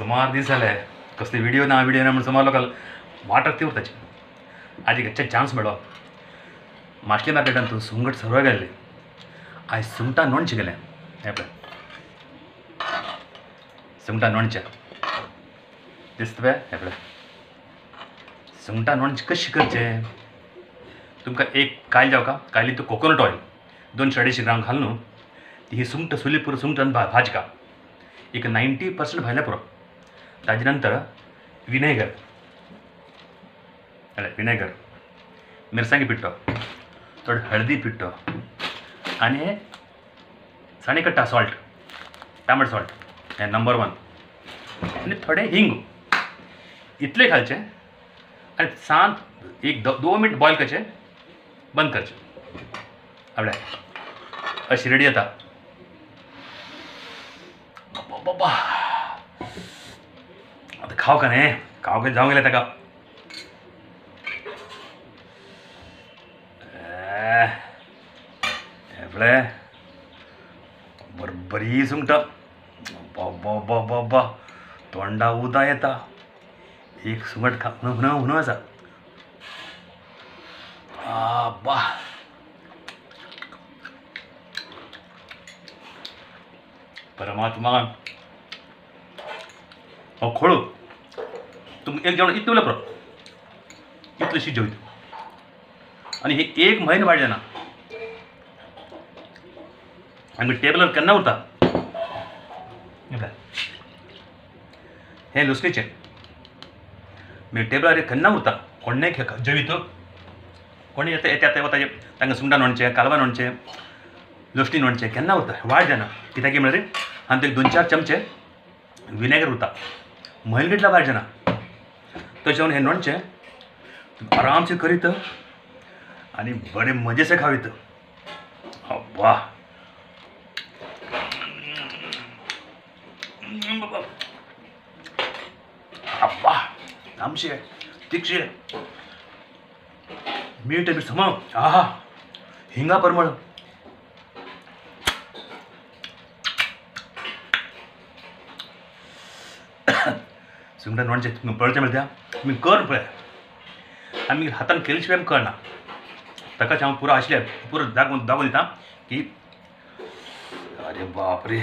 सुमार दीस जाले कसले व्हिडिओ ना म्हणून सुमार लोकांक वाटत ती उरताची आज एक चान्स मेळ्ळो माशली मार्केटान तूं सुंगट सर्व गेल्ले आयज सुंगटां लोणचें केलें हें पळय सुंगटां लोणचें दिसता पळय हें पळय सुंगटां लोणचें कशें करचें तुमकां एक कायल जावका कायली तूं कोकोनट ऑयल 250 ग्राम घाल न्हू ही सुंगट सुली पुरो सुंगटान भाजका एक 90% भाजल्या पुरो ताजे नंतर विनेगर विनेगर मिरसांगी पिठो थोडे हळदी पिठो आनी साणी कट्टा सॉल्ट टमाट सॉल्ट हे नंबर 1 आनी थोडे हिंग इतले घालचे आनी शांत एक 2 मिनट बॉयल करचे बंद करचे आपल्या अशी रेडी जाता बाबा आता खाव का न्ही खाव का जावं गेलें ताका पळय बरी सुंगटां बाबा बाबा बाबा तोंडा उदक येता एक सुंगट खा हुनो आसा बा परमात्मा हो खोळू तुमकां एक जेवण इतलें उरलें पुरो इतलें जेवता आनी हे एक म्हयनो वाडलें ना आमी टेबलार केन्ना उरता हें लुस्णीचें मी टेबलार केन्ना उरता कोणें जेवीत कोणी येता वता तांकां सुंगटां लोणचें कालवां लोणचें लसणी लोणचें केन्ना उरता वायट जायना कित्याक म्हळ्यार आनी ते 2-4 चमचे विनेगर उरता म्हयनो कितल्या वायट जायना तशें हें लोणचें आरामसे करीत आनी बरें मजेसे खावीत अब्बा अब्बा आमशे तिखशे मीठ बी सम आहा हिंगा परमळ सुंगटां लोणचें तुमकां पळोवचें मेळटा तुमी कर पळय आमी हातान केले शिवाय कळना ताकाच हांव पुरो आशिल्ले पुरो दाखोवन दिता की अरे बाप रे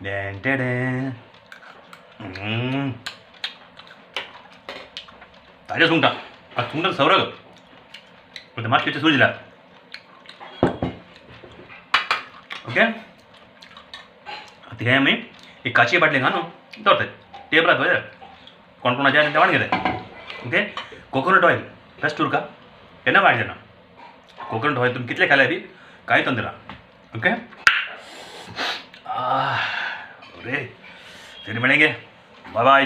डें टेडें ताजे सुंगटां सुंगटां सवरग पण मातशें सूज दिला ओके हे आमी एक काची बाटली घालून दवरताय टेबलार दवरताय कोण कोणाच्या जेवण घेताय ओके कोकोनट ऑयल बेस्ट उरका केन्ना वायट जायना कोकोनट ऑयल तुमी कितले खाल्यार बी कांय तंत्र ना ओके रे फिर मिलेंगे बाय बाय।